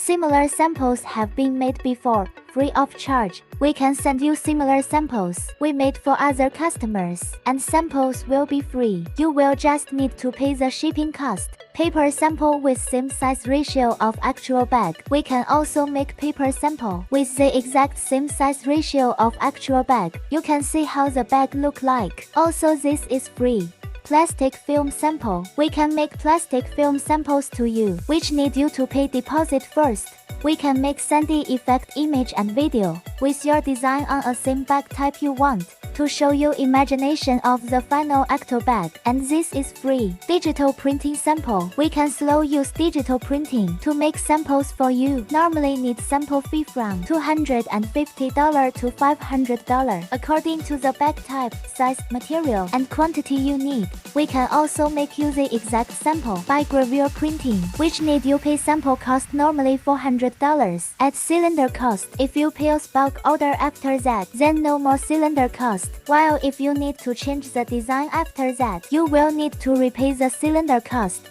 Similar samples have been made before, free of charge. We can send you similar samples we made for other customers, and samples will be free. You will just need to pay the shipping cost. Paper sample with same size ratio of actual bag. We can also make paper sample with the exact same size ratio of actual bag. You can see how the bag look like. Also, this is free. Plastic film sample. We can make plastic film samples to you, which need you to pay deposit first. We can make sandy effect image and video with your design on a same bag type you want, to show you imagination of the final actual bag, and this is free. Digital printing sample. We can slow use digital printing to make samples for you. Normally need sample fee from $250 to $500 according to the bag type, size, material, and quantity you need. We can also make you the exact sample by gravure printing, which need you pay sample cost normally $400 at cylinder cost. If you place bulk order after that, then no more cylinder cost. While if you need to change the design after that, you will need to repay the cylinder cost.